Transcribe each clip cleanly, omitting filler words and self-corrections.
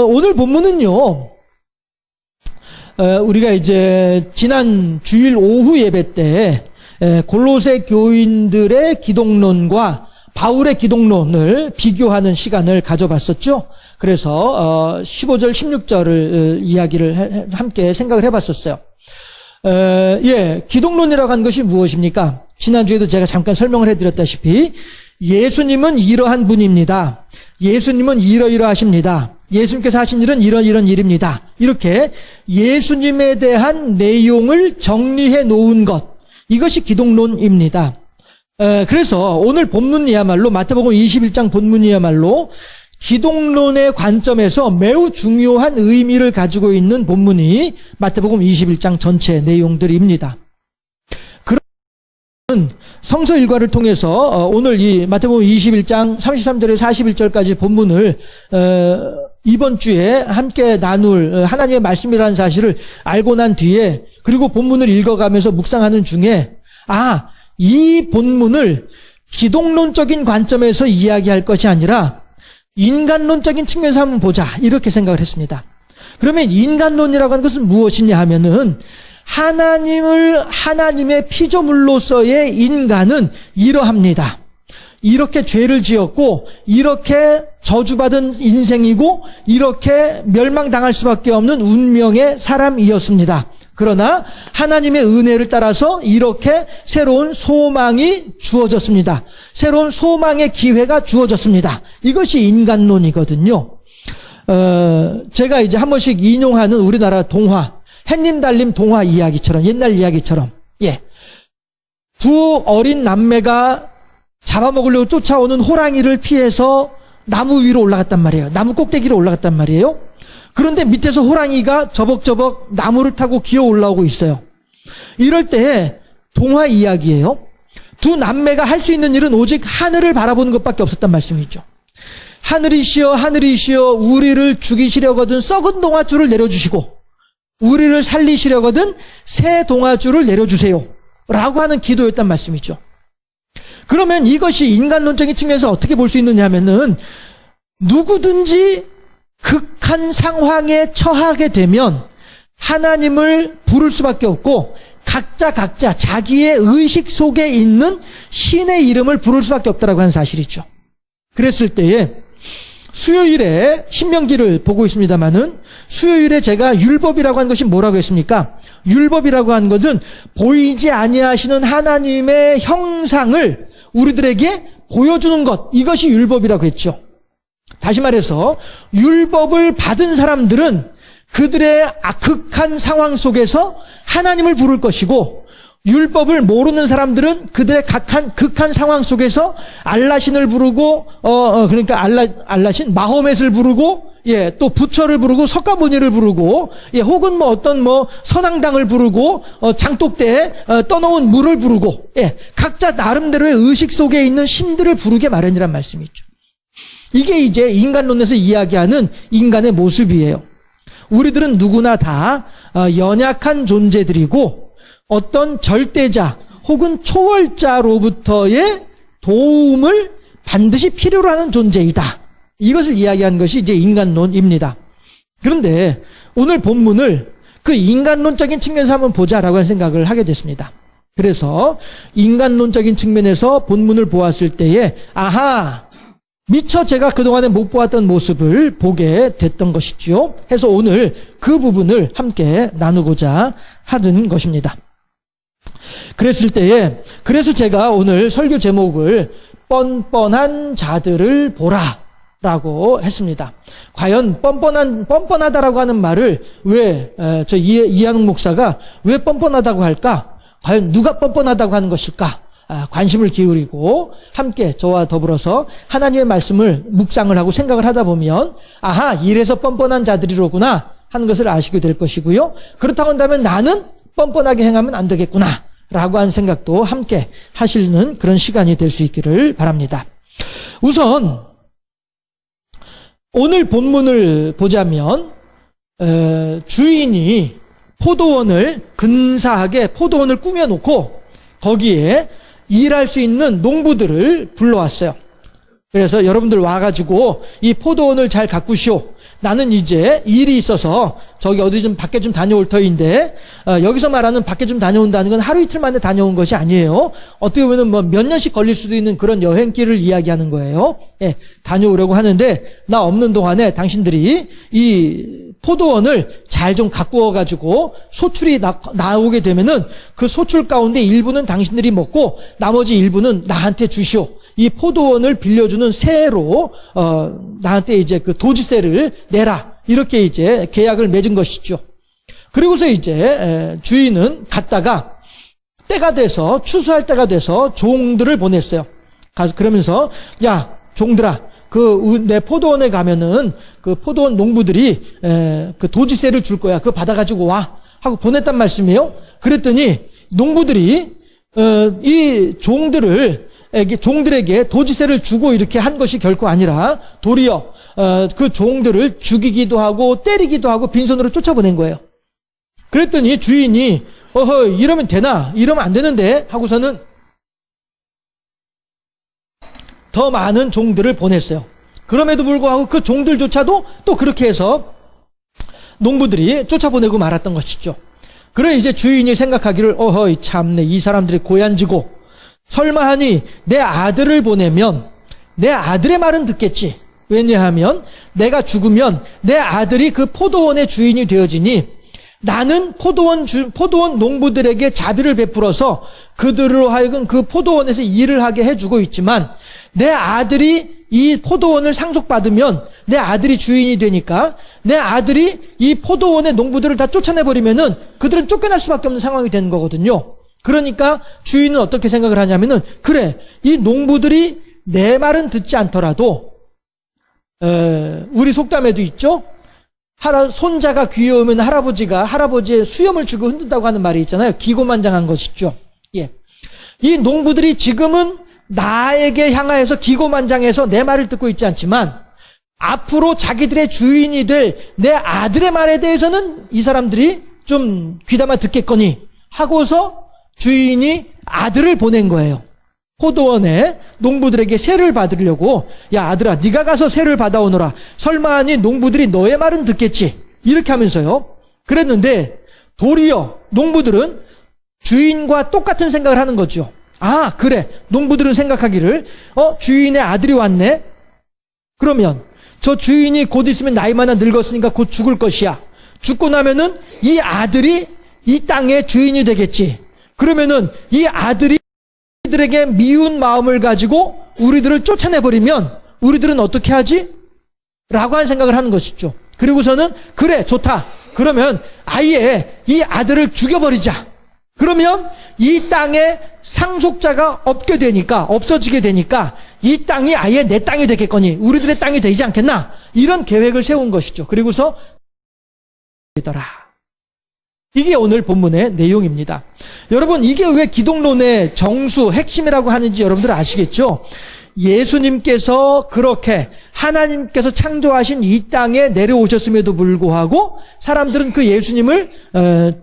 오늘 본문은요, 우리가 이제 지난 주일 오후 예배 때 골로새 교인들의 기독론과 바울의 기독론을 비교하는 시간을 가져봤었죠. 그래서 15절, 16절을 이야기를 함께 생각을 해봤었어요. 기독론이라고 하는 것이 무엇입니까? 지난주에도 제가 잠깐 설명을 해드렸다시피 예수님은 이러한 분입니다. 예수님은 이러이러하십니다. 예수님께서 하신 일은 이런 일입니다. 이렇게 예수님에 대한 내용을 정리해 놓은 것, 이것이 기독론입니다. 그래서 오늘 본문이야말로 마태복음 21장 본문이야말로 기독론의 관점에서 매우 중요한 의미를 가지고 있는 본문이 마태복음 21장 전체 내용들입니다. 그런 성서 일과를 통해서 오늘 이 마태복음 21장 33절에서 41절까지 본문을 이번 주에 함께 나눌 하나님의 말씀이라는 사실을 알고 난 뒤에, 그리고 본문을 읽어가면서 묵상하는 중에 이 본문을 기독론적인 관점에서 이야기할 것이 아니라 인간론적인 측면에서 한번 보자, 이렇게 생각을 했습니다. 그러면 인간론이라고 하는 것은 무엇이냐 하면은 하나님의 피조물로서의 인간은 이러합니다. 이렇게 죄를 지었고 이렇게 저주받은 인생이고 이렇게 멸망당할 수밖에 없는 운명의 사람이었습니다. 그러나 하나님의 은혜를 따라서 이렇게 새로운 소망이 주어졌습니다. 새로운 소망의 기회가 주어졌습니다. 이것이 인간론이거든요. 제가 이제 한 번씩 인용하는 우리나라 동화, 햇님 달님 동화 이야기처럼, 옛날 이야기처럼, 두 어린 남매가 잡아먹으려고 쫓아오는 호랑이를 피해서 나무 위로 올라갔단 말이에요. 나무 꼭대기로 올라갔단 말이에요. 그런데 밑에서 호랑이가 저벅저벅 나무를 타고 기어 올라오고 있어요. 이럴 때 동화 이야기예요. 두 남매가 할 수 있는 일은 오직 하늘을 바라보는 것밖에 없었단 말씀이죠. 하늘이시여 우리를 죽이시려거든 썩은 동아줄을 내려주시고 우리를 살리시려거든 새 동아줄을 내려주세요 라고 하는 기도였단 말씀이죠. 그러면 이것이 인간론적인 측면에서 어떻게 볼 수 있느냐 하면은, 누구든지 극한 상황에 처하게 되면 하나님을 부를 수밖에 없고 각자 자기의 의식 속에 있는 신의 이름을 부를 수밖에 없다라고 하는 사실이죠. 그랬을 때에 수요일에 신명기를 보고 있습니다마는, 수요일에 제가 율법이라고 하는 것이 뭐라고 했습니까? 율법이라고 하는 것은 보이지 아니하시는 하나님의 형상을 우리들에게 보여주는 것, 이것이 율법이라고 했죠. 다시 말해서 율법을 받은 사람들은 그들의 극한 상황 속에서 하나님을 부를 것이고, 율법을 모르는 사람들은 그들의 극한 상황 속에서 알라신을 부르고, 그러니까 알라신, 마호멧을 부르고, 또 부처를 부르고, 석가모니를 부르고, 혹은 어떤 선앙당을 부르고, 장독대에 떠놓은 물을 부르고, 각자 나름대로의 의식 속에 있는 신들을 부르게 마련이란 말씀이죠. 이게 이제 인간론에서 이야기하는 인간의 모습이에요. 우리들은 누구나 다 연약한 존재들이고, 어떤 절대자 혹은 초월자로부터의 도움을 반드시 필요로 하는 존재이다. 이것을 이야기하는 것이 이제 인간론입니다. 그런데 오늘 본문을 그 인간론적인 측면에서 한번 보자라고 하는 생각을 하게 됐습니다. 그래서 인간론적인 측면에서 본문을 보았을 때에 미처 제가 그동안에 못 보았던 모습을 보게 됐던 것이죠. 해서 오늘 그 부분을 함께 나누고자 하는 것입니다. 그래서 제가 오늘 설교 제목을 뻔뻔한 자들을 보라 라고 했습니다. 과연 뻔뻔하다라고 하는 말을 왜 이한웅 목사가 왜 뻔뻔하다고 할까? 과연 누가 뻔뻔하다고 하는 것일까? 관심을 기울이고 함께 저와 더불어서 하나님의 말씀을 묵상을 하고 생각을 하다 보면 이래서 뻔뻔한 자들이로구나 하는 것을 아시게 될 것이고요. 그렇다고 한다면 나는 뻔뻔하게 행하면 안 되겠구나 라고 하는 생각도 함께 하시는 그런 시간이 될 수 있기를 바랍니다. 우선 오늘 본문을 보자면 주인이 근사하게 포도원을 꾸며놓고 거기에 일할 수 있는 농부들을 불러왔어요. 그래서 여러분들 와가지고 이 포도원을 잘 가꾸시오. 나는 이제 일이 있어서 저기 어디 좀 밖에 좀 다녀올 터인데, 여기서 말하는 밖에 좀 다녀온다는 건 하루 이틀 만에 다녀온 것이 아니에요. 어떻게 보면 뭐 몇 년씩 걸릴 수도 있는 그런 여행길을 이야기하는 거예요. 예, 다녀오려고 하는데 나 없는 동안에 당신들이 이 포도원을 잘 좀 가꾸어가지고 소출이 나오게 되면은 그 소출 가운데 일부는 당신들이 먹고 나머지 일부는 나한테 주시오. 이 포도원을 빌려주는 세로 나한테 이제 그 도지세를 내라. 이렇게 이제 계약을 맺은 것이죠. 그리고서 이제 주인은 갔다가 때가 돼서 추수할 때가 돼서 종들을 보냈어요. 그러면서 야 종들아, 내 포도원에 가면은 그 포도원 농부들이 그 도지세를 줄 거야. 그거 받아가지고 와 하고 보냈단 말씀이에요. 그랬더니 농부들이 이 종들에게 도지세를 주고 이렇게 한 것이 결코 아니라 도리어 그 종들을 죽이기도 하고 때리기도 하고 빈손으로 쫓아보낸 거예요. 그랬더니 주인이 어허 이러면 되나? 이러면 안 되는데 하고서는 더 많은 종들을 보냈어요. 그럼에도 불구하고 그 종들조차도 또 그렇게 해서 농부들이 쫓아보내고 말았던 것이죠. 그래 이제 주인이 생각하기를 어허 참네 이 사람들이 고얀지고 설마 하니 내 아들을 보내면 내 아들의 말은 듣겠지. 왜냐하면 내가 죽으면 내 아들이 그 포도원의 주인이 되어지니 나는 포도원 농부들에게 자비를 베풀어서 그들로 하여금 그 포도원에서 일을 하게 해주고 있지만 내 아들이 이 포도원을 상속받으면 내 아들이 주인이 되니까 내 아들이 이 포도원의 농부들을 다 쫓아내버리면은 그들은 쫓겨날 수밖에 없는 상황이 되는 거거든요. 그러니까 주인은 어떻게 생각을 하냐면은 그래 이 농부들이 내 말은 듣지 않더라도 우리 속담에도 있죠. 손자가 귀여우면 할아버지의 수염을 쥐고 흔든다고 하는 말이 있잖아요. 기고만장한 것이죠. 예. 이 농부들이 지금은 나에게 향하여서 기고만장해서 내 말을 듣고 있지 않지만 앞으로 자기들의 주인이 될 내 아들의 말에 대해서는 이 사람들이 좀 귀담아 듣겠거니 하고서 주인이 아들을 보낸 거예요. 포도원에 농부들에게 세를 받으려고 야 아들아 네가 가서 세를 받아오너라. 설마하니 농부들이 너의 말은 듣겠지. 이렇게 하면서요. 그랬는데 도리어 농부들은 주인과 똑같은 생각을 하는 거죠. 아 그래 농부들은 생각하기를 주인의 아들이 왔네. 그러면 저 주인이 곧 있으면 나이 많아 늙었으니까 곧 죽을 것이야. 죽고 나면은 이 아들이 이 땅의 주인이 되겠지. 그러면은 이 아들이 우리들에게 미운 마음을 가지고 우리들을 쫓아내버리면 우리들은 어떻게 하지? 라고 하는 생각을 하는 것이죠. 그리고서는 그래 좋다. 그러면 아예 이 아들을 죽여버리자. 그러면 이 땅에 상속자가 없어지게 되니까 이 땅이 아예 내 땅이 되겠거니 우리들의 땅이 되지 않겠나? 이런 계획을 세운 것이죠. 그리고서 이게 오늘 본문의 내용입니다. 여러분 이게 왜 기독론의 정수 핵심이라고 하는지 여러분들 아시겠죠? 예수님께서 그렇게 하나님께서 창조하신 이 땅에 내려오셨음에도 불구하고 사람들은 그 예수님을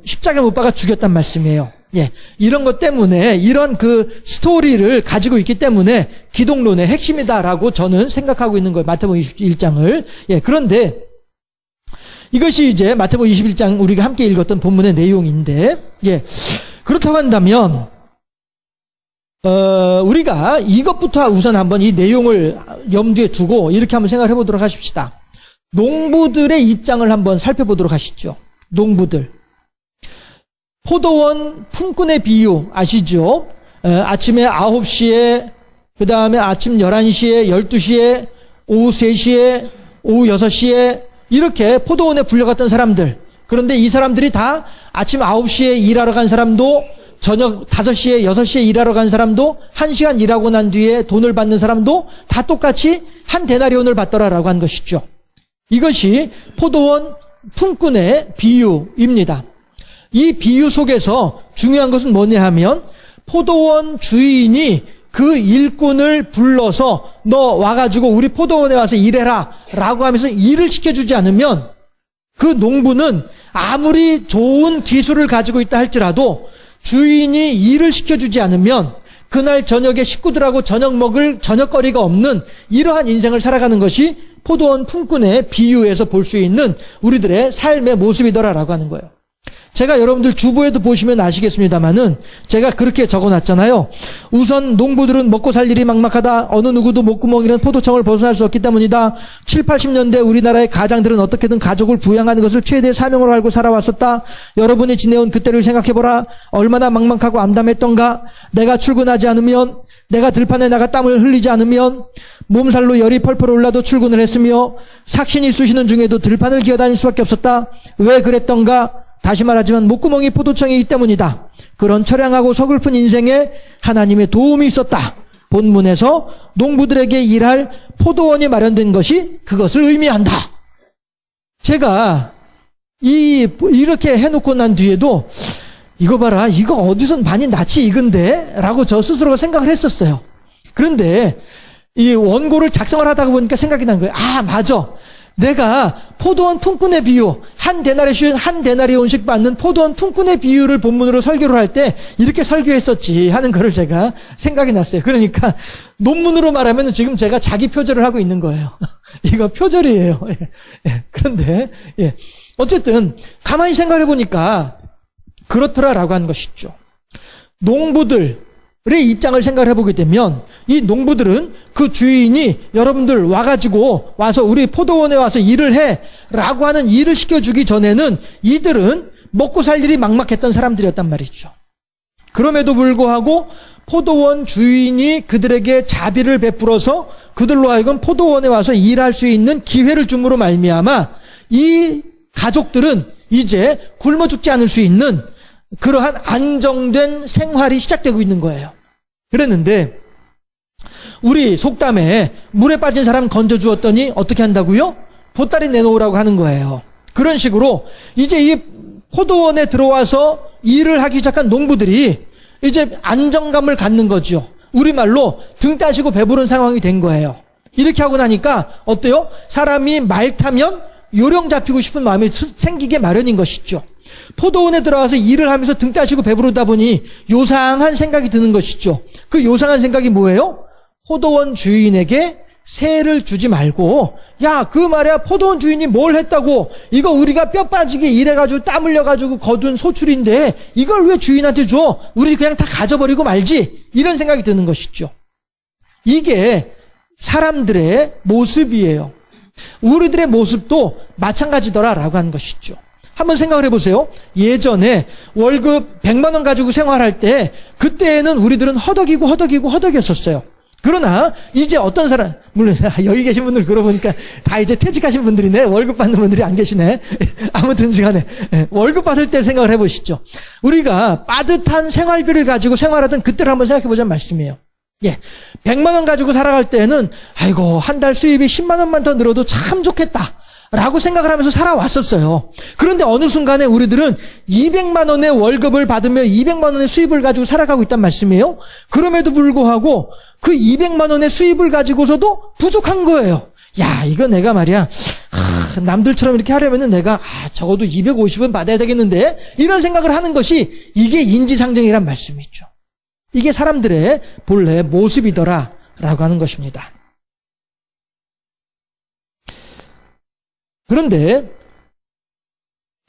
십자가에 못 박아 죽였단 말씀이에요. 예, 이런 것 때문에 이런 그 스토리를 가지고 있기 때문에 기독론의 핵심이다라고 저는 생각하고 있는 거예요. 마태복음 21장을. 예, 그런데 이것이 이제 마태복음 21장 우리가 함께 읽었던 본문의 내용인데, 예, 그렇다고 한다면 우리가 이것부터 우선 한번 이 내용을 염두에 두고 이렇게 한번 생각을 해보도록 하십시다. 농부들의 입장을 한번 살펴보도록 하시죠. 농부들. 포도원 품꾼의 비유 아시죠? 아침에 9시에, 그 다음에 아침 11시에, 12시에, 오후 3시에, 오후 6시에 이렇게 포도원에 불려갔던 사람들. 그런데 이 사람들이 다 아침 9시에 일하러 간 사람도, 저녁 5시에, 6시에 일하러 간 사람도, 1시간 일하고 난 뒤에 돈을 받는 사람도 다 똑같이 한 데나리온을 받더라라고 한 것이죠. 이것이 포도원 품꾼의 비유입니다. 이 비유 속에서 중요한 것은 뭐냐 하면 포도원 주인이 그 일꾼을 불러서 너 와가지고 우리 포도원에 와서 일해라 라고 하면서 일을 시켜주지 않으면 그 농부는 아무리 좋은 기술을 가지고 있다 할지라도 주인이 일을 시켜주지 않으면 그날 저녁에 식구들하고 저녁 먹을 저녁거리가 없는 이러한 인생을 살아가는 것이 포도원 품꾼의 비유에서 볼 수 있는 우리들의 삶의 모습이더라라고 하는 거예요. 제가 여러분들 주보에도 보시면 아시겠습니다만은 제가 그렇게 적어놨잖아요. 우선 농부들은 먹고 살 일이 막막하다. 어느 누구도 목구멍이란 포도청을 벗어날 수 없기 때문이다. 7, 80년대 우리나라의 가장들은 어떻게든 가족을 부양하는 것을 최대의 사명으로 알고 살아왔었다. 여러분이 지내온 그때를 생각해보라. 얼마나 막막하고 암담했던가. 내가 출근하지 않으면, 내가 들판에 나가 땀을 흘리지 않으면, 몸살로 열이 펄펄 올라도 출근을 했으며, 삭신이 쑤시는 중에도 들판을 기어다닐 수밖에 없었다. 왜 그랬던가? 다시 말하지만 목구멍이 포도청이기 때문이다. 그런 처량하고 서글픈 인생에 하나님의 도움이 있었다. 본문에서 농부들에게 일할 포도원이 마련된 것이 그것을 의미한다. 제가 이렇게 해놓고 난 뒤에도 이거 봐라, 이거 어디서 많이 낯이 익은데? 라고 저 스스로가 생각을 했었어요. 그런데 이 원고를 작성을 하다가 보니까 생각이 난 거예요. 아, 맞아. 내가 포도원 품꾼의 비유, 한 데나리온씩 받는 포도원 품꾼의 비유를 본문으로 설교를 할 때 이렇게 설교했었지 하는 거를 제가 생각이 났어요. 그러니까 논문으로 말하면 지금 제가 자기 표절을 하고 있는 거예요. 이거 표절이에요. 그런데 어쨌든 가만히 생각해 보니까 그렇더라라고 하는 것이죠. 농부들 의 입장을 생각을 해보게 되면 이 농부들은 그 주인이 여러분들 와서 우리 포도원에 와서 일을 해 라고 하는 일을 시켜주기 전에는 이들은 먹고 살 일이 막막했던 사람들이었단 말이죠. 그럼에도 불구하고 포도원 주인이 그들에게 자비를 베풀어서 그들로 하여금 포도원에 와서 일할 수 있는 기회를 줌으로 말미암아 이 가족들은 이제 굶어 죽지 않을 수 있는 그러한 안정된 생활이 시작되고 있는 거예요. 그랬는데 우리 속담에 물에 빠진 사람 건져주었더니 어떻게 한다고요? 보따리 내놓으라고 하는 거예요. 그런 식으로 이제 이 포도원에 들어와서 일을 하기 시작한 농부들이 이제 안정감을 갖는 거죠. 우리말로 등 따시고 배부른 상황이 된 거예요. 이렇게 하고 나니까 어때요? 사람이 말 타면 요령 잡히고 싶은 마음이 생기게 마련인 것이죠. 포도원에 들어가서 일을 하면서 등 따시고 배부르다 보니 요상한 생각이 드는 것이죠. 그 요상한 생각이 뭐예요? 포도원 주인에게 세를 주지 말고, 야, 그 말이야, 포도원 주인이 뭘 했다고, 이거 우리가 뼈 빠지게 일해가지고 땀 흘려가지고 거둔 소출인데 이걸 왜 주인한테 줘? 우리 그냥 다 가져버리고 말지. 이런 생각이 드는 것이죠. 이게 사람들의 모습이에요. 우리들의 모습도 마찬가지더라라고 하는 것이죠. 한번 생각을 해보세요. 예전에 월급 100만 원 가지고 생활할 때 그때에는 우리들은 허덕이었었어요. 그러나 이제 어떤 사람, 물론 여기 계신 분들 그러고 보니까 다 이제 퇴직하신 분들이네. 월급 받는 분들이 안 계시네. 아무튼 시간에 월급 받을 때 생각을 해보시죠. 우리가 빠듯한 생활비를 가지고 생활하던 그때를 한번 생각해보자는 말씀이에요. 100만 원 가지고 살아갈 때는 아이고 한 달 수입이 10만 원만 더 늘어도 참 좋겠다 라고 생각을 하면서 살아왔었어요. 그런데 어느 순간에 우리들은 200만 원의 월급을 받으며 200만 원의 수입을 가지고 살아가고 있단 말씀이에요. 그럼에도 불구하고 그 200만 원의 수입을 가지고서도 부족한 거예요. 야, 이거 내가 말이야, 남들처럼 이렇게 하려면은 내가 적어도 250은 받아야 되겠는데, 이런 생각을 하는 것이 이게 인지상정이란 말씀이죠. 이게 사람들의 본래 모습이더라 라고 하는 것입니다. 그런데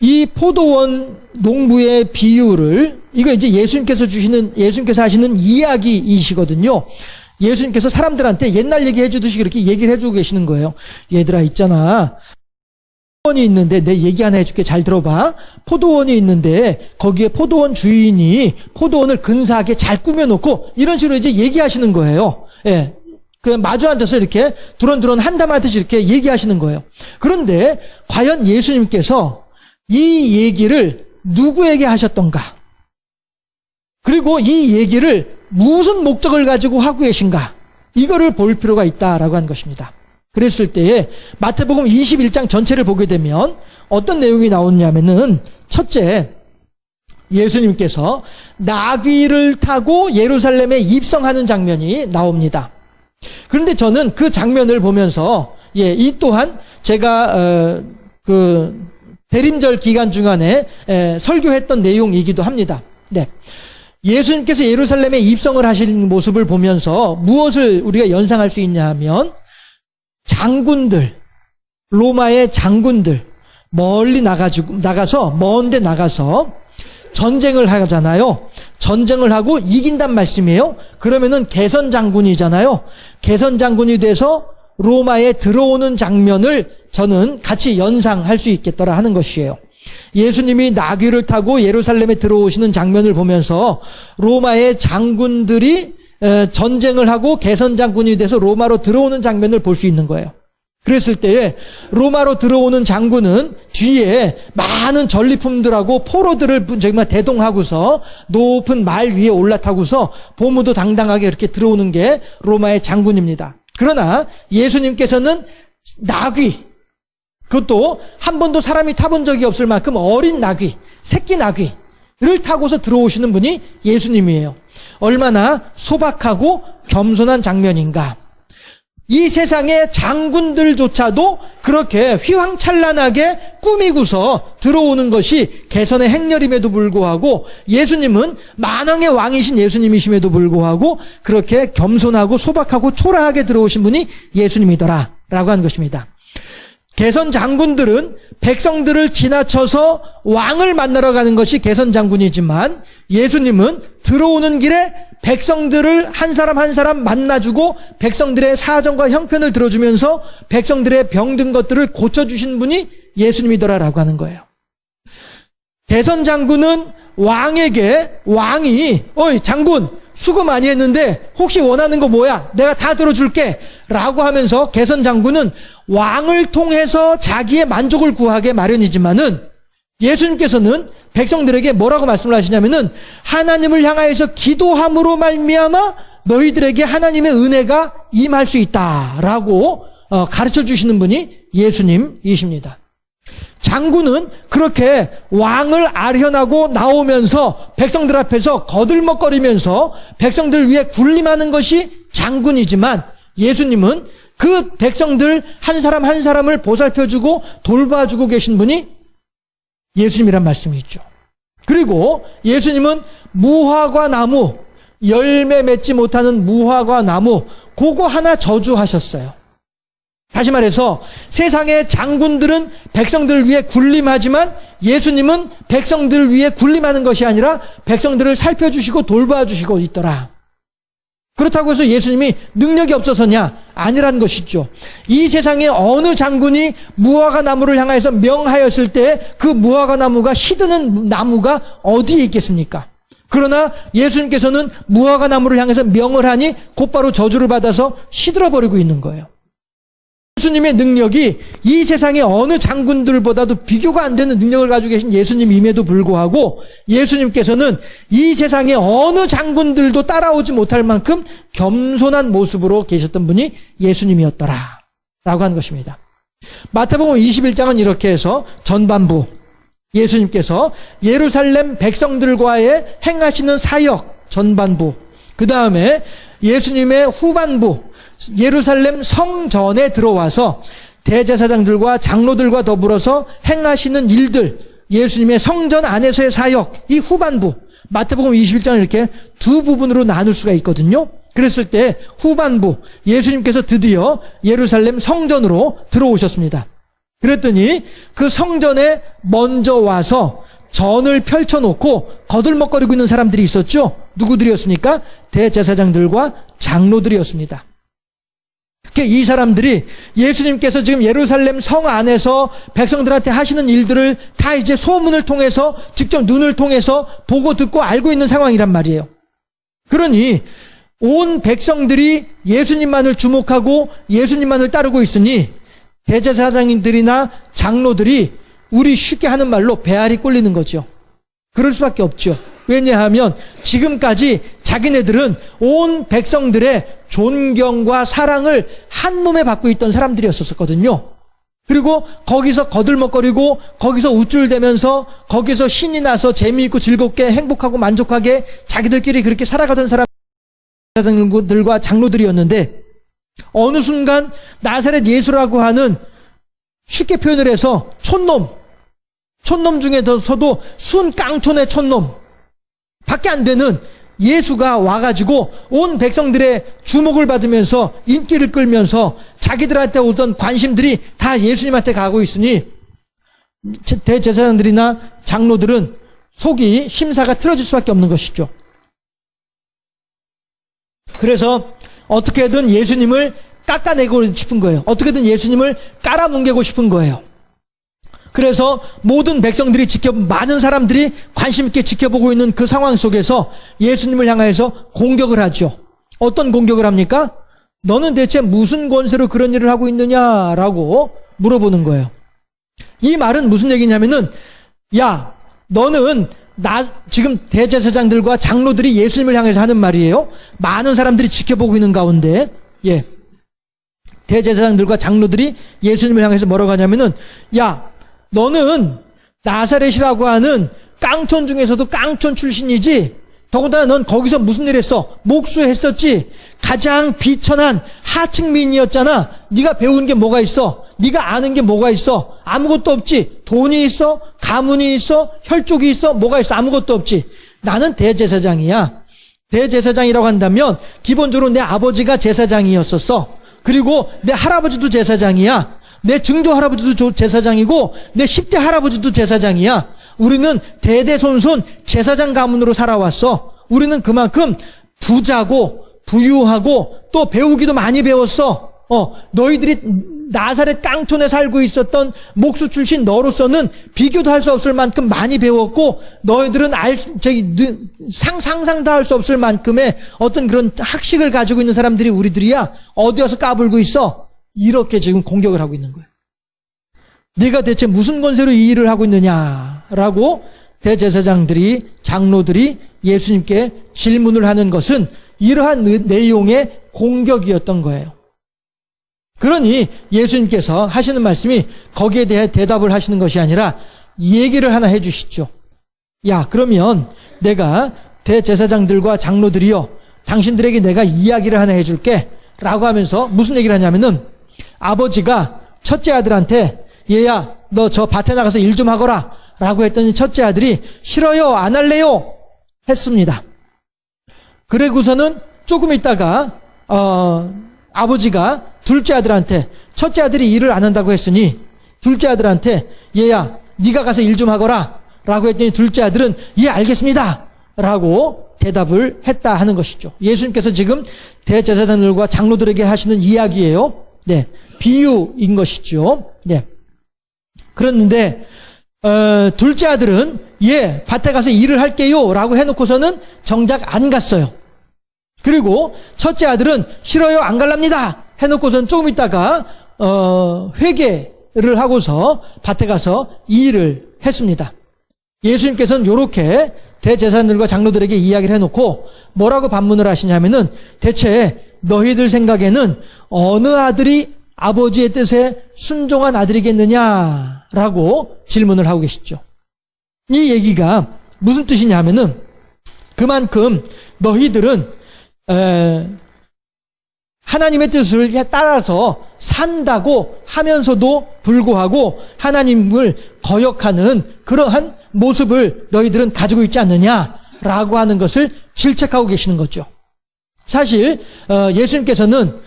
이 포도원 농부의 비유를, 이거 이제 예수님께서 하시는 이야기이시거든요. 예수님께서 사람들한테 옛날 얘기 해주듯이 그렇게 얘기를 해주고 계시는 거예요. 얘들아 있잖아, 포도원이 있는데 내 얘기 하나 해줄게. 잘 들어봐. 포도원이 있는데 거기에 포도원 주인이 포도원을 근사하게 잘 꾸며놓고, 이런 식으로 이제 얘기하시는 거예요. 그 마주 앉아서 이렇게 두런두런 한담하듯이 이렇게 얘기하시는 거예요. 그런데 과연 예수님께서 이 얘기를 누구에게 하셨던가? 그리고 이 얘기를 무슨 목적을 가지고 하고 계신가? 이거를 볼 필요가 있다라고 하는 것입니다. 그랬을 때에 마태복음 21장 전체를 보게 되면 어떤 내용이 나오냐면은, 첫째, 예수님께서 나귀를 타고 예루살렘에 입성하는 장면이 나옵니다. 그런데 저는 그 장면을 보면서 이 또한 제가 대림절 기간 중간에 설교했던 내용이기도 합니다. 예수님께서 예루살렘에 입성을 하신 모습을 보면서 무엇을 우리가 연상할 수 있냐 하면 장군들, 로마의 장군들 멀리 나가서 먼데 나가서 전쟁을 하잖아요. 전쟁을 하고 이긴단 말씀이에요. 그러면은 개선 장군이잖아요. 개선 장군이 돼서 로마에 들어오는 장면을 저는 같이 연상할 수 있겠더라 하는 것이에요. 예수님이 나귀를 타고 예루살렘에 들어오시는 장면을 보면서 로마의 장군들이 전쟁을 하고 개선 장군이 돼서 로마로 들어오는 장면을 볼 수 있는 거예요. 그랬을 때에 로마로 들어오는 장군은 뒤에 많은 전리품들하고 포로들을 정말 대동하고서 높은 말 위에 올라타고서 보무도 당당하게 이렇게 들어오는 게 로마의 장군입니다. 그러나 예수님께서는 나귀, 그것도 한 번도 사람이 타본 적이 없을 만큼 어린 나귀, 새끼 나귀를 타고서 들어오시는 분이 예수님이에요. 얼마나 소박하고 겸손한 장면인가. 이 세상의 장군들조차도 그렇게 휘황찬란하게 꾸미고서 들어오는 것이 개선의 행렬임에도 불구하고 예수님은 만왕의 왕이신 예수님이심에도 불구하고 그렇게 겸손하고 소박하고 초라하게 들어오신 분이 예수님이더라 라고 하는 것입니다. 개선 장군들은 백성들을 지나쳐서 왕을 만나러 가는 것이 개선 장군이지만 예수님은 들어오는 길에 백성들을 한 사람 한 사람 만나주고 백성들의 사정과 형편을 들어주면서 백성들의 병든 것들을 고쳐주신 분이 예수님이더라라고 하는 거예요. 개선 장군은 왕에게 왕이 어이 장군 수고 많이 했는데 혹시 원하는 거 뭐야? 내가 다 들어줄게 라고 하면서 개선 장군은 왕을 통해서 자기의 만족을 구하게 마련이지만은 예수님께서는 백성들에게 뭐라고 말씀을 하시냐면은 하나님을 향하여서 기도함으로 말미암아 너희들에게 하나님의 은혜가 임할 수 있다라고 가르쳐 주시는 분이 예수님이십니다. 장군은 그렇게 왕을 아련하고 나오면서 백성들 앞에서 거들먹거리면서 백성들 위해 군림하는 것이 장군이지만 예수님은 그 백성들 한 사람 한 사람을 보살펴주고 돌봐주고 계신 분이 예수님이란 말씀이 있죠. 그리고 예수님은 무화과 나무, 열매 맺지 못하는 무화과 나무 그거 하나 저주하셨어요. 다시 말해서 세상의 장군들은 백성들을 위해 군림하지만 예수님은 백성들을 위해 군림하는 것이 아니라 백성들을 살펴주시고 돌봐주시고 있더라. 그렇다고 해서 예수님이 능력이 없어서냐? 아니란 것이죠. 이 세상에 어느 장군이 무화과 나무를 향해서 명하였을 때 그 무화과 나무가 시드는 나무가 어디에 있겠습니까? 그러나 예수님께서는 무화과 나무를 향해서 명을 하니 곧바로 저주를 받아서 시들어버리고 있는 거예요. 예수님의 능력이 이 세상의 어느 장군들보다도 비교가 안 되는 능력을 가지고 계신 예수님임에도 불구하고 예수님께서는 이 세상의 어느 장군들도 따라오지 못할 만큼 겸손한 모습으로 계셨던 분이 예수님이었더라 라고 하는 것입니다. 마태복음 21장은 이렇게 해서 전반부 예수님께서 예루살렘 백성들과의 행하시는 사역 전반부, 그 다음에 예수님의 후반부 예루살렘 성전에 들어와서 대제사장들과 장로들과 더불어서 행하시는 일들, 예수님의 성전 안에서의 사역, 이 후반부 마태복음 21장을 이렇게 두 부분으로 나눌 수가 있거든요. 그랬을 때 후반부 예수님께서 드디어 예루살렘 성전으로 들어오셨습니다. 그랬더니 그 성전에 먼저 와서 전을 펼쳐놓고 거들먹거리고 있는 사람들이 있었죠. 누구들이었습니까? 대제사장들과 장로들이었습니다. 이 사람들이 예수님께서 지금 예루살렘 성 안에서 백성들한테 하시는 일들을 다 이제 소문을 통해서 직접 눈을 통해서 보고 듣고 알고 있는 상황이란 말이에요. 그러니 온 백성들이 예수님만을 주목하고 예수님만을 따르고 있으니 대제사장들이나 장로들이 우리 쉽게 하는 말로 배알이 꼴리는 거죠. 그럴 수밖에 없죠. 왜냐하면 지금까지 자기네들은 온 백성들의 존경과 사랑을 한 몸에 받고 있던 사람들이었었거든요. 그리고 거기서 거들먹거리고 거기서 우쭐대면서 거기서 신이 나서 재미있고 즐겁게 행복하고 만족하게 자기들끼리 그렇게 살아가던 사람들과 장로들이었는데 어느 순간 나사렛 예수라고 하는 쉽게 표현을 해서 촌놈 중에서도 순 깡촌의 촌놈 밖에 안 되는 예수가 와가지고 온 백성들의 주목을 받으면서 인기를 끌면서 자기들한테 오던 관심들이 다 예수님한테 가고 있으니 대제사장들이나 장로들은 속이 심사가 틀어질 수밖에 없는 것이죠. 그래서 어떻게든 예수님을 깎아내고 싶은 거예요. 어떻게든 예수님을 깔아뭉개고 싶은 거예요. 그래서 모든 백성들이 많은 사람들이 관심 있게 지켜보고 있는 그 상황 속에서 예수님을 향해서 공격을 하죠. 어떤 공격을 합니까? 너는 대체 무슨 권세로 그런 일을 하고 있느냐라고 물어보는 거예요. 이 말은 무슨 얘기냐면은, 야, 너는 지금 대제사장들과 장로들이 예수님을 향해서 하는 말이에요. 많은 사람들이 지켜보고 있는 가운데, 대제사장들과 장로들이 예수님을 향해서 뭐라고 하냐면은, 야, 너는 나사렛이라고 하는 깡촌 중에서도 깡촌 출신이지. 더군다나 넌 거기서 무슨 일 했어? 목수했었지. 가장 비천한 하층민이었잖아. 네가 배운 게 뭐가 있어? 네가 아는 게 뭐가 있어? 아무것도 없지. 돈이 있어? 가문이 있어? 혈족이 있어? 뭐가 있어? 아무것도 없지. 나는 대제사장이야. 대제사장이라고 한다면 기본적으로 내 아버지가 제사장이었었어. 그리고 내 할아버지도 제사장이야. 내 증조 할아버지도 제사장이고 내 10대 할아버지도 제사장이야. 우리는 대대손손 제사장 가문으로 살아왔어. 우리는 그만큼 부자고 부유하고 또 배우기도 많이 배웠어. 너희들이 나사렛 깡촌에 살고 있었던 목수 출신 너로서는 비교도 할 수 없을 만큼 많이 배웠고, 너희들은 상상도 할 수 없을 만큼의 어떤 그런 학식을 가지고 있는 사람들이 우리들이야. 어디 와서 까불고 있어? 이렇게 지금 공격을 하고 있는 거예요. 네가 대체 무슨 권세로 이 일을 하고 있느냐라고 대제사장들이, 장로들이 예수님께 질문을 하는 것은 이러한 내용의 공격이었던 거예요. 그러니 예수님께서 하시는 말씀이 거기에 대해 대답을 하시는 것이 아니라 얘기를 하나 해주시죠. 야, 그러면 내가 대제사장들과 장로들이요, 당신들에게 내가 이야기를 하나 해줄게 라고 하면서 무슨 얘기를 하냐면은, 아버지가 첫째 아들한테 얘야, 너 저 밭에 나가서 일 좀 하거라 라고 했더니 첫째 아들이 싫어요, 안 할래요 했습니다. 그러고서는 조금 있다가 아버지가 둘째 아들한테, 첫째 아들이 일을 안 한다고 했으니 둘째 아들한테 얘야, 네가 가서 일 좀 하거라 라고 했더니 둘째 아들은 예, 알겠습니다 라고 대답을 했다 하는 것이죠. 예수님께서 지금 대제사장들과 장로들에게 하시는 이야기예요. 비유인 것이죠. 그랬는데 둘째 아들은 예, 밭에 가서 일을 할게요 라고 해놓고서는 정작 안 갔어요. 그리고 첫째 아들은 싫어요, 안 갈랍니다 해놓고서는 조금 있다가 회개를 하고서 밭에 가서 이 일을 했습니다. 예수님께서는 이렇게 대제사장들과 장로들에게 이야기를 해놓고 뭐라고 반문을 하시냐면은, 대체 너희들 생각에는 어느 아들이 아버지의 뜻에 순종한 아들이겠느냐라고 질문을 하고 계시죠. 이 얘기가 무슨 뜻이냐면은, 그만큼 너희들은 하나님의 뜻을 따라서 산다고 하면서도 불구하고 하나님을 거역하는 그러한 모습을 너희들은 가지고 있지 않느냐라고 하는 것을 질책하고 계시는 거죠. 사실 예수님께서는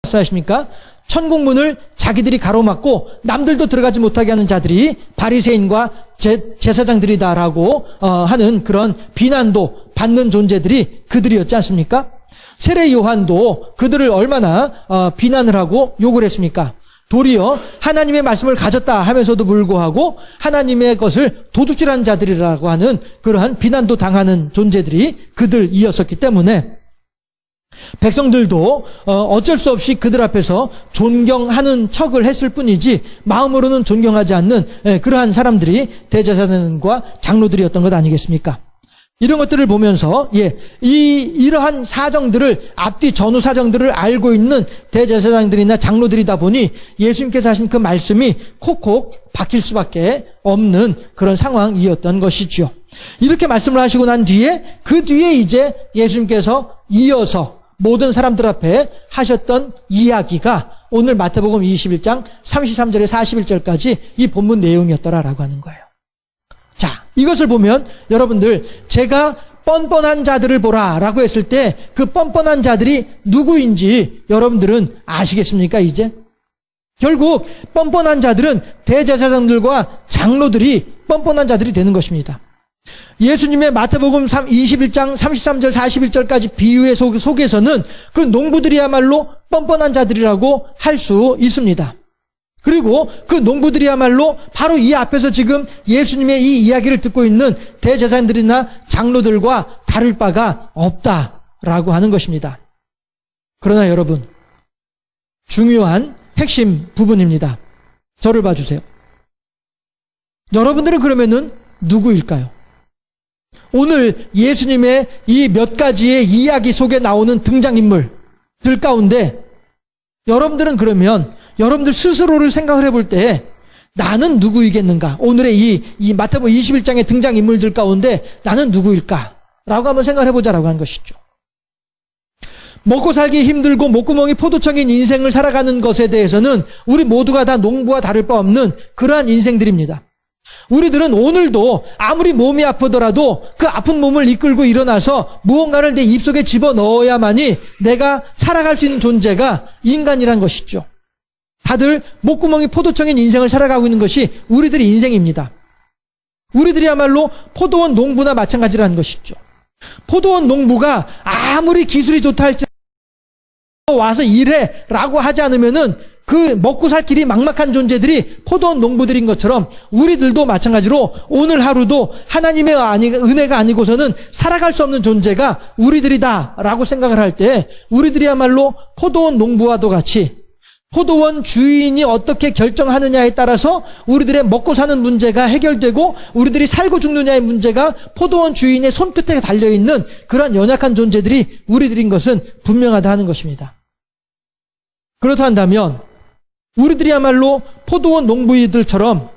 말씀하십니까? 천국문을 자기들이 가로막고 남들도 들어가지 못하게 하는 자들이 바리새인과 제사장들이다라고 하는 그런 비난도 받는 존재들이 그들이었지 않습니까? 세례 요한도 그들을 얼마나 비난을 하고 욕을 했습니까? 도리어 하나님의 말씀을 가졌다 하면서도 불구하고 하나님의 것을 도둑질하는 자들이라고 하는 그러한 비난도 당하는 존재들이 그들이었었기 때문에 백성들도 어쩔 수 없이 그들 앞에서 존경하는 척을 했을 뿐이지 마음으로는 존경하지 않는 그러한 사람들이 대제사장과 장로들이었던 것 아니겠습니까? 이런 것들을 보면서 이러한 사정들을, 앞뒤 전후 사정들을 알고 있는 대제사장들이나 장로들이다 보니 예수님께서 하신 그 말씀이 콕콕 박힐 수밖에 없는 그런 상황이었던 것이죠. 이렇게 말씀을 하시고 난 뒤에 그 뒤에 이제 예수님께서 이어서 모든 사람들 앞에 하셨던 이야기가 오늘 마태복음 21장 33절에 41절까지 이 본문 내용이었더라라고 하는 거예요. 자, 이것을 보면 여러분들, 제가 뻔뻔한 자들을 보라라고 했을 때 그 뻔뻔한 자들이 누구인지 여러분들은 아시겠습니까, 이제? 결국 뻔뻔한 자들은 대제사장들과 장로들이 뻔뻔한 자들이 되는 것입니다. 예수님의 마태복음 21장 33절 41절까지 비유의 속에서는 그 농부들이야말로 뻔뻔한 자들이라고 할 수 있습니다. 그리고 그 농부들이야말로 바로 이 앞에서 지금 예수님의 이 이야기를 듣고 있는 대제사장들이나 장로들과 다를 바가 없다라고 하는 것입니다. 그러나 여러분, 중요한 핵심 부분입니다. 저를 봐주세요. 여러분들은 그러면은 누구일까요? 오늘 예수님의 이 몇 가지의 이야기 속에 나오는 등장인물들 가운데 여러분들은 그러면 여러분들 스스로를 생각을 해볼 때 나는 누구이겠는가? 오늘의 이 마태복음 21장의 등장인물들 가운데 나는 누구일까? 라고 한번 생각을 해보자라고 하는 것이죠. 먹고 살기 힘들고 목구멍이 포도청인 인생을 살아가는 것에 대해서는 우리 모두가 다 농부와 다를 바 없는 그러한 인생들입니다. 우리들은 오늘도 아무리 몸이 아프더라도 그 아픈 몸을 이끌고 일어나서 무언가를 내 입속에 집어넣어야만이 내가 살아갈 수 있는 존재가 인간이란 것이죠. 다들 목구멍이 포도청인 인생을 살아가고 있는 것이 우리들의 인생입니다. 우리들이야말로 포도원 농부나 마찬가지라는 것이죠. 포도원 농부가 아무리 기술이 좋다 할지라도 와서 일해 라고 하지 않으면은 그 먹고 살 길이 막막한 존재들이 포도원 농부들인 것처럼 우리들도 마찬가지로 오늘 하루도 하나님의 은혜가 아니고서는 살아갈 수 없는 존재가 우리들이다 라고 생각을 할 때 우리들이야말로 포도원 농부와도 같이 포도원 주인이 어떻게 결정하느냐에 따라서 우리들의 먹고 사는 문제가 해결되고 우리들이 살고 죽느냐의 문제가 포도원 주인의 손끝에 달려있는 그런 연약한 존재들이 우리들인 것은 분명하다 하는 것입니다. 그렇다 한다면 우리들이야말로 포도원 농부들처럼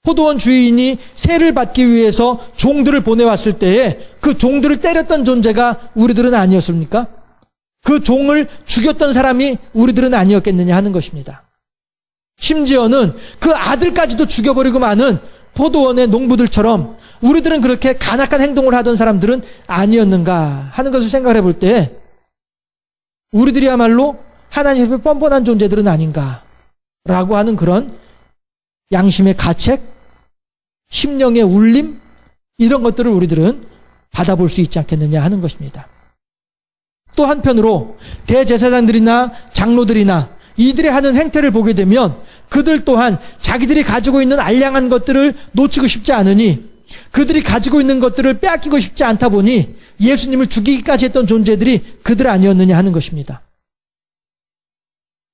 포도원 주인이 세를 받기 위해서 종들을 보내왔을 때에 그 종들을 때렸던 존재가 우리들은 아니었습니까? 그 종을 죽였던 사람이 우리들은 아니었겠느냐 하는 것입니다. 심지어는 그 아들까지도 죽여버리고 마는 포도원의 농부들처럼 우리들은 그렇게 간악한 행동을 하던 사람들은 아니었는가 하는 것을 생각해 볼 때 우리들이야말로 하나님 앞에 뻔뻔한 존재들은 아닌가라고 하는 그런 양심의 가책, 심령의 울림 이런 것들을 우리들은 받아볼 수 있지 않겠느냐 하는 것입니다. 또 한편으로 대제사장들이나 장로들이나 이들의 하는 행태를 보게 되면 그들 또한 자기들이 가지고 있는 알량한 것들을 놓치고 싶지 않으니 그들이 가지고 있는 것들을 빼앗기고 싶지 않다 보니 예수님을 죽이기까지 했던 존재들이 그들 아니었느냐 하는 것입니다.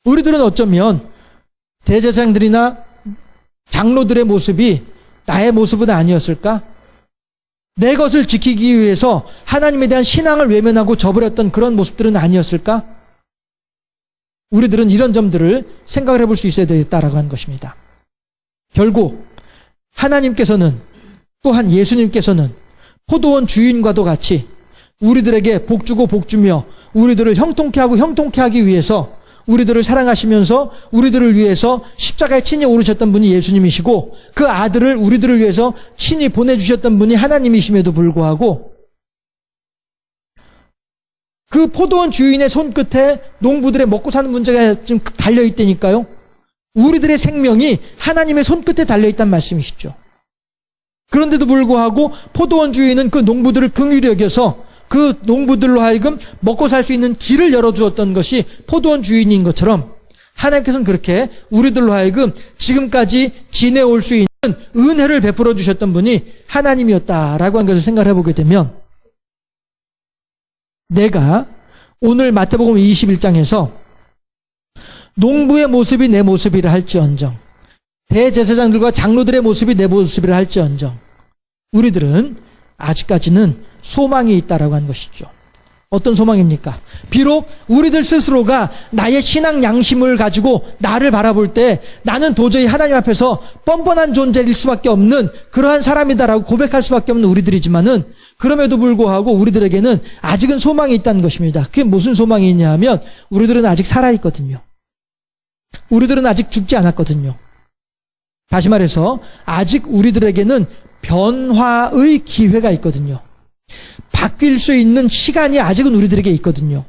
우리들은 어쩌면 대제사장들이나 장로들의 모습이 나의 모습은 아니었을까? 내 것을 지키기 위해서 하나님에 대한 신앙을 외면하고 저버렸던 그런 모습들은 아니었을까? 우리들은 이런 점들을 생각을 해볼 수 있어야 되겠다라고 하는 것입니다. 결국 하나님께서는 또한 예수님께서는 포도원 주인과도 같이 우리들에게 복주고 복주며 우리들을 형통케 하고 형통케 하기 위해서 우리들을 사랑하시면서 우리들을 위해서 십자가에 친히 오르셨던 분이 예수님이시고 그 아들을 우리들을 위해서 친히 보내주셨던 분이 하나님이심에도 불구하고 그 포도원 주인의 손끝에 농부들의 먹고 사는 문제가 지금 달려있다니까요. 우리들의 생명이 하나님의 손끝에 달려있단 말씀이시죠. 그런데도 불구하고 포도원 주인은 그 농부들을 긍휼히 여겨서 그 농부들로 하여금 먹고 살 수 있는 길을 열어주었던 것이 포도원 주인인 것처럼 하나님께서는 그렇게 우리들로 하여금 지금까지 지내올 수 있는 은혜를 베풀어 주셨던 분이 하나님이었다라고 하는 것을 생각을 해보게 되면 내가 오늘 마태복음 21장에서 농부의 모습이 내 모습이라 할지언정 대제사장들과 장로들의 모습이 내 모습이라 할지언정 우리들은 아직까지는 소망이 있다라고 하는 것이죠. 어떤 소망입니까? 비록 우리들 스스로가 나의 신앙 양심을 가지고 나를 바라볼 때 나는 도저히 하나님 앞에서 뻔뻔한 존재일 수밖에 없는 그러한 사람이다라고 고백할 수밖에 없는 우리들이지만은 그럼에도 불구하고 우리들에게는 아직은 소망이 있다는 것입니다. 그게 무슨 소망이 있냐 하면 우리들은 아직 살아있거든요. 우리들은 아직 죽지 않았거든요. 다시 말해서 아직 우리들에게는 변화의 기회가 있거든요. 바뀔 수 있는 시간이 아직은 우리들에게 있거든요.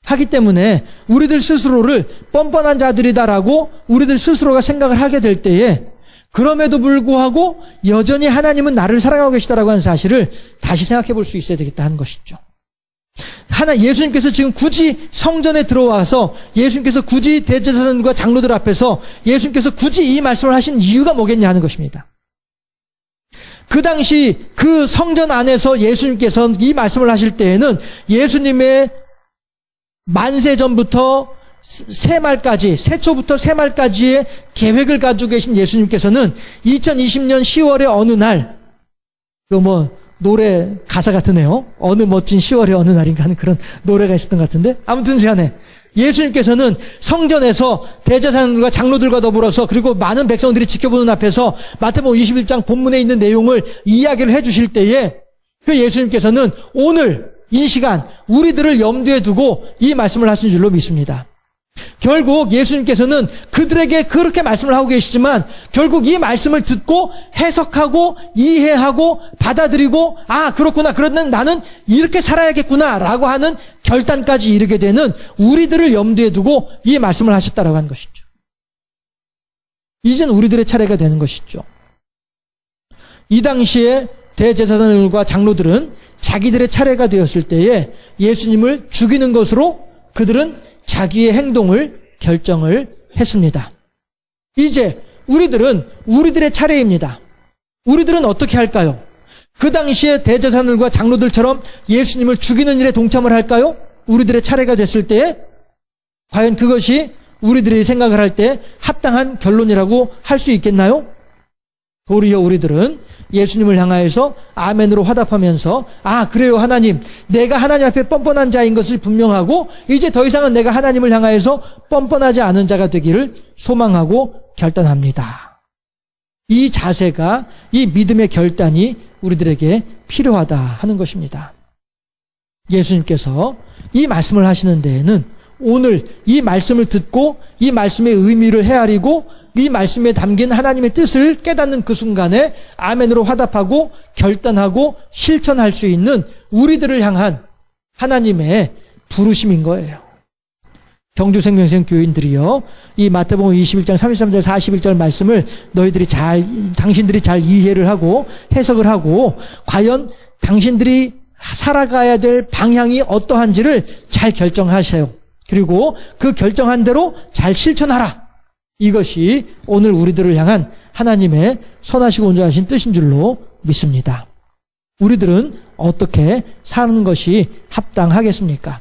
하기 때문에 우리들 스스로를 뻔뻔한 자들이다라고 우리들 스스로가 생각을 하게 될 때에 그럼에도 불구하고 여전히 하나님은 나를 사랑하고 계시다라고 하는 사실을 다시 생각해 볼 수 있어야 되겠다 하는 것이죠. 예수님께서 지금 굳이 성전에 들어와서 예수님께서 굳이 대제사장과 장로들 앞에서 예수님께서 굳이 이 말씀을 하신 이유가 뭐겠냐 하는 것입니다. 그 당시 그 성전 안에서 예수님께서 이 말씀을 하실 때에는 예수님의 만세 전부터 새말까지, 새초부터 새말까지의 계획을 가지고 계신 예수님께서는 2020년 10월의 어느 날, 노래 가사 같으네요. 어느 멋진 10월의 어느 날인가 하는 그런 노래가 있었던 것 같은데, 아무튼 시간에 예수님께서는 성전에서 대제사장들과 장로들과 더불어서 그리고 많은 백성들이 지켜보는 앞에서 마태복음 21장 본문에 있는 내용을 이야기를 해주실 때에 그 예수님께서는 오늘 이 시간 우리들을 염두에 두고 이 말씀을 하신 줄로 믿습니다. 결국 예수님께서는 그들에게 그렇게 말씀을 하고 계시지만 결국 이 말씀을 듣고 해석하고 이해하고 받아들이고 그렇구나, 그러면 나는 이렇게 살아야겠구나 라고 하는 결단까지 이르게 되는 우리들을 염두에 두고 이 말씀을 하셨다라고 하는 것이죠. 이젠 우리들의 차례가 되는 것이죠. 이 당시에 대제사장들과 장로들은 자기들의 차례가 되었을 때에 예수님을 죽이는 것으로 그들은 자기의 행동을 결정을 했습니다. 이제 우리들은 우리들의 차례입니다. 우리들은 어떻게 할까요? 그 당시에 대제사장들과 장로들처럼 예수님을 죽이는 일에 동참을 할까요? 우리들의 차례가 됐을 때에 과연 그것이 우리들이 생각을 할 때 합당한 결론이라고 할 수 있겠나요? 도리어 우리들은 예수님을 향하여서 아멘으로 화답하면서 그래요 하나님, 내가 하나님 앞에 뻔뻔한 자인 것을 분명하고 이제 더 이상은 내가 하나님을 향하여서 뻔뻔하지 않은 자가 되기를 소망하고 결단합니다. 이 자세가, 이 믿음의 결단이 우리들에게 필요하다 하는 것입니다. 예수님께서 이 말씀을 하시는 데에는 오늘 이 말씀을 듣고 이 말씀의 의미를 헤아리고 이 말씀에 담긴 하나님의 뜻을 깨닫는 그 순간에 아멘으로 화답하고 결단하고 실천할 수 있는 우리들을 향한 하나님의 부르심인 거예요. 경주생명생 교인들이요, 이 마태복음 21장 33절 41절 말씀을 당신들이 잘 이해를 하고 해석을 하고 과연 당신들이 살아가야 될 방향이 어떠한지를 잘 결정하세요. 그리고 그 결정한 대로 잘 실천하라. 이것이 오늘 우리들을 향한 하나님의 선하시고 온전하신 뜻인 줄로 믿습니다. 우리들은 어떻게 사는 것이 합당하겠습니까?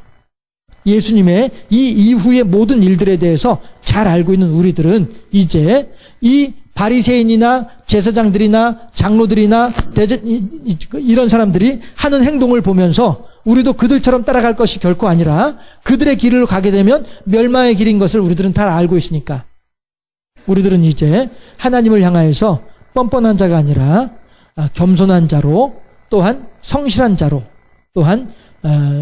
예수님의 이 이후의 모든 일들에 대해서 잘 알고 있는 우리들은 이제 이 바리새인이나 제사장들이나 장로들이나 이런 사람들이 하는 행동을 보면서 우리도 그들처럼 따라갈 것이 결코 아니라 그들의 길을 가게 되면 멸망의 길인 것을 우리들은 다 알고 있으니까 우리들은 이제 하나님을 향하여서 뻔뻔한 자가 아니라 겸손한 자로, 또한 성실한 자로, 또한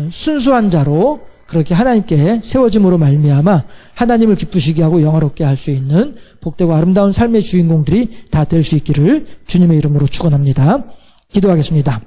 순수한 자로 그렇게 하나님께 세워짐으로 말미암아 하나님을 기쁘시게 하고 영화롭게 할 수 있는 복되고 아름다운 삶의 주인공들이 다 될 수 있기를 주님의 이름으로 축원합니다. 기도하겠습니다.